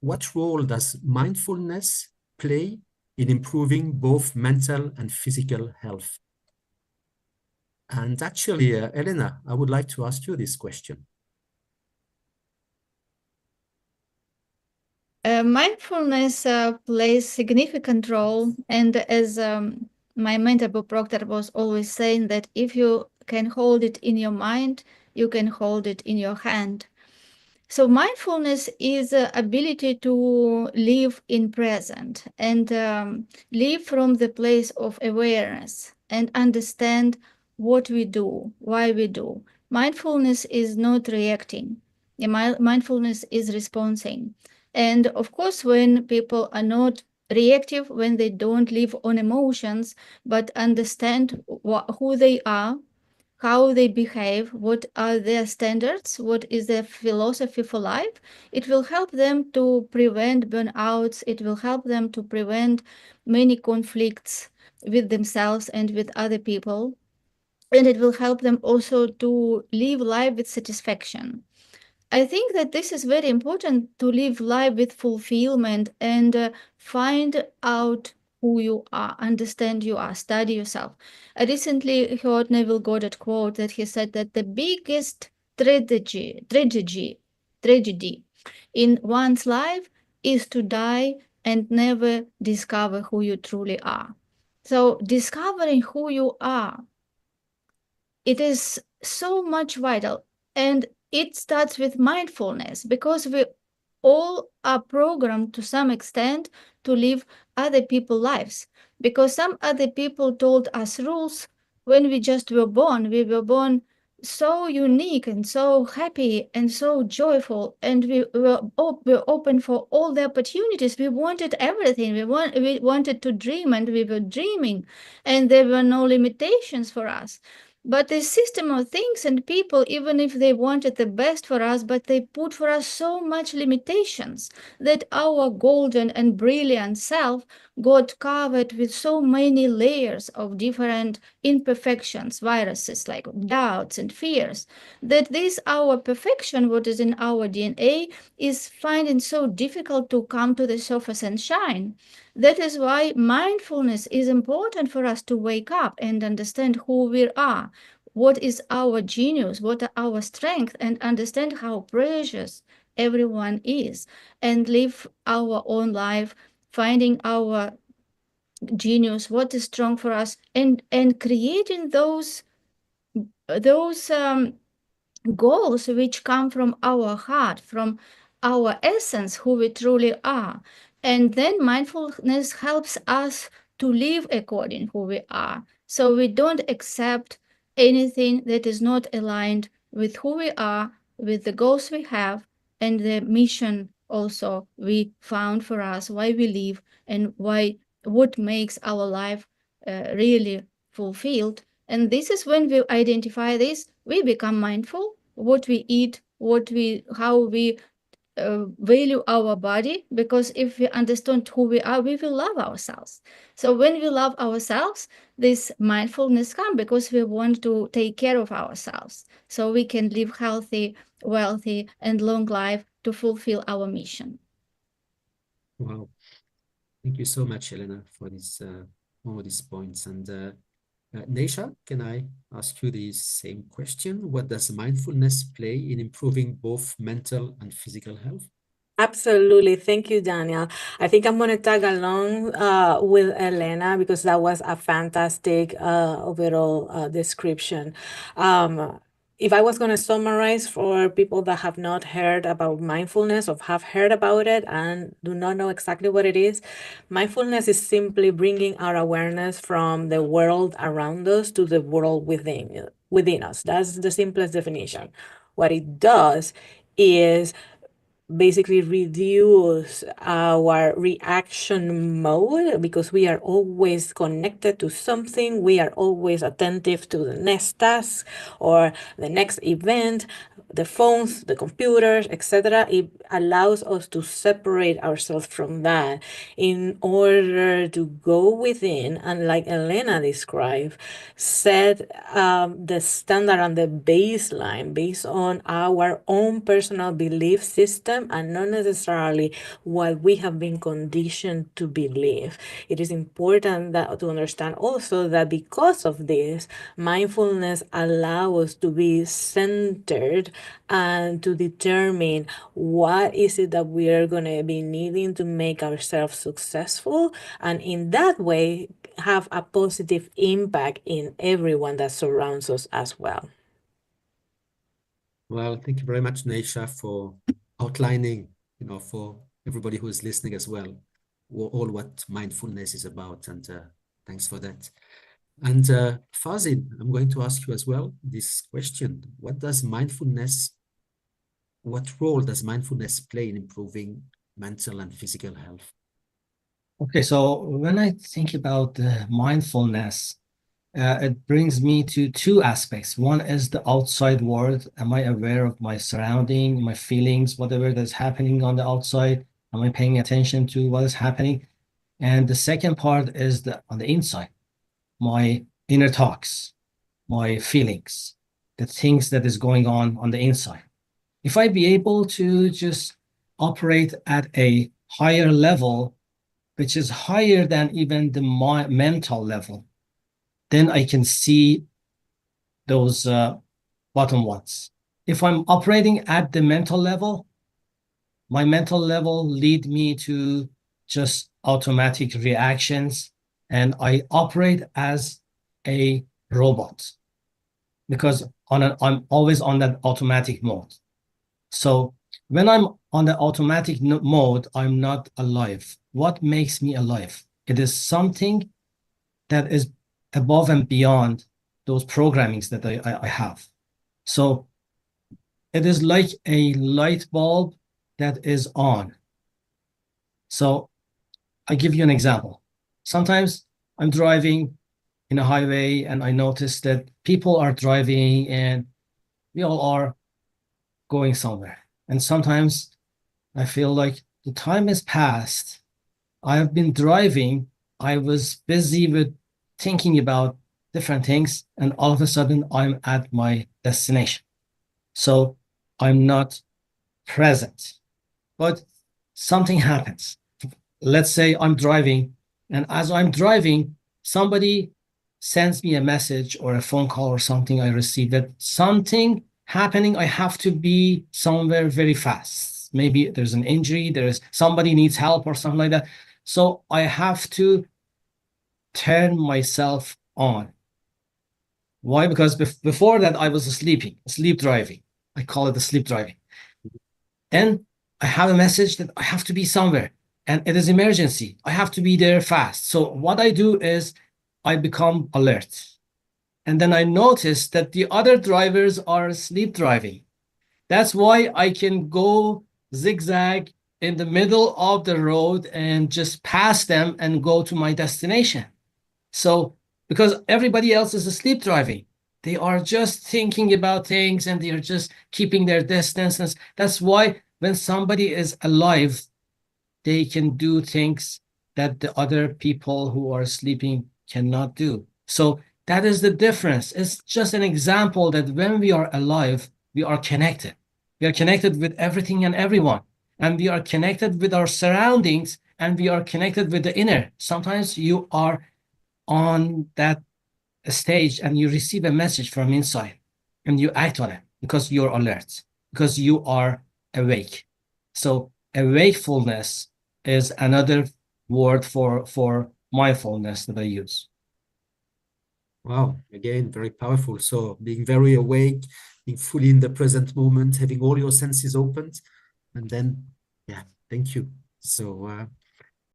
what role does mindfulness play in improving both mental and physical health? And actually, Elena, I would like to ask you this question. Mindfulness plays significant role, and as my mentor Bob Proctor was always saying, that if you can hold it in your mind, you can hold it in your hand. So mindfulness is the ability to live in present and live from the place of awareness and understand what we do, why we do. Mindfulness is not reacting. Mindfulness is responding. And of course, when people are not reactive, when they don't live on emotions, but understand who they are, how they behave, what are their standards, what is their philosophy for life, it will help them to prevent burnouts, it will help them to prevent many conflicts with themselves and with other people. And it will help them also to live life with satisfaction. I think that this is very important, to live life with fulfillment and find out who you are, understand you are, study yourself. I recently heard Neville Goddard quote that he said that the biggest tragedy in one's life is to die and never discover who you truly are. So discovering who you are, it is so much vital, and it starts with mindfulness, because we all are programmed to some extent to live other people's lives, because some other people told us rules when we just were born. We were born so unique and so happy and so joyful, and were open for all the opportunities. We wanted everything. We wanted to dream, and we were dreaming, and there were no limitations for us. But the system of things and people, even if they wanted the best for us, but they put for us so much limitations that our golden and brilliant self got covered with so many layers of different imperfections, viruses like doubts and fears, that this our perfection, what is in our DNA, is finding so difficult to come to the surface and shine. That is why mindfulness is important for us, to wake up and understand who we are, what is our genius, what are our strengths, and understand how precious everyone is, and live our own life, finding our genius, what is strong for us, and creating those goals which come from our heart, from our essence, who we truly are. And then mindfulness helps us to live according who we are. So we don't accept anything that is not aligned with who we are, with the goals we have, and the mission also we found for us, why we live, and what makes our life really fulfilled. And this is when we identify this, we become mindful what we eat, how we value our body, because if we understand who we are, we will love ourselves. So when we love ourselves, this mindfulness comes, because we want to take care of ourselves so we can live healthy, wealthy, and long life to fulfill our mission. Wow. Thank you so much, Elena, for all these points. And Neisha, can I ask you the same question? What does mindfulness play in improving both mental and physical health? Absolutely. Thank you, Daniel. I think I'm going to tag along with Elena, because that was a fantastic overall description. If I was going to summarize for people that have not heard about mindfulness, or have heard about it and do not know exactly what it is, mindfulness is simply bringing our awareness from the world around us to the world within us. That's the simplest definition. What it does is basically reduce our reaction mode, because we are always connected to something. We are always attentive to the next task or the next event. the phones, the computers, etc. It allows us to separate ourselves from that in order to go within and, like Elena described, set the standard and the baseline based on our own personal belief system and not necessarily what we have been conditioned to believe. It is important that to understand also that because of this, mindfulness allows us to be centered and to determine what is it that we are going to be needing to make ourselves successful, and in that way have a positive impact in everyone that surrounds us as well. Well, thank you very much, Neisha, for outlining, for everybody who is listening as well, all what mindfulness is about. And thanks for that. And Fazin, I'm going to ask you as well this question. What role does mindfulness play in improving mental and physical health? Okay, so when I think about mindfulness, it brings me to two aspects. One is the outside world. Am I aware of my surrounding, my feelings, whatever that's happening on the outside? Am I paying attention to what is happening? And the second part is on the inside, my inner talks, my feelings, the things that is going on the inside. If I be able to just operate at a higher level, which is higher than even the mental level, then I can see those bottom ones. If I'm operating at the mental level, my mental level lead me to just automatic reactions, and I operate as a robot because I'm always on that automatic mode. So when I'm on the automatic mode, I'm not alive. What makes me alive? It is something that is above and beyond those programmings that I have. So it is like a light bulb that is on. So I give you an example. Sometimes I'm driving in a highway and I notice that people are driving and we all are going somewhere. And sometimes I feel like the time has passed. I've been driving. I was busy with thinking about different things, and all of a sudden I'm at my destination. So I'm not present, but something happens. Let's say I'm driving, and as I'm driving, somebody sends me a message or a phone call or something I received that something happening. I have to be somewhere very fast. Maybe there's an injury, there's somebody needs help or something like that. So I have to turn myself on. Why? Because before that, I was sleep driving. I call it the sleep driving. Then I have a message that I have to be somewhere and it is emergency. I have to be there fast. So what I do is I become alert. And then I notice that the other drivers are sleep driving. That's why I can go zigzag in the middle of the road and just pass them and go to my destination. So, because everybody else is asleep driving, they are just thinking about things and they are just keeping their distance. That's why when somebody is alive, they can do things that the other people who are sleeping cannot do. So that is the difference. It's just an example that when we are alive, we are connected. We are connected with everything and everyone. And we are connected with our surroundings and we are connected with the inner. Sometimes you are on that stage and you receive a message from inside and you act on it because you're alert, because you are awake. So awakefulness is another word for mindfulness that I use. Wow, again, very powerful. So being very awake, being fully in the present moment, having all your senses opened, and then, yeah, thank you. So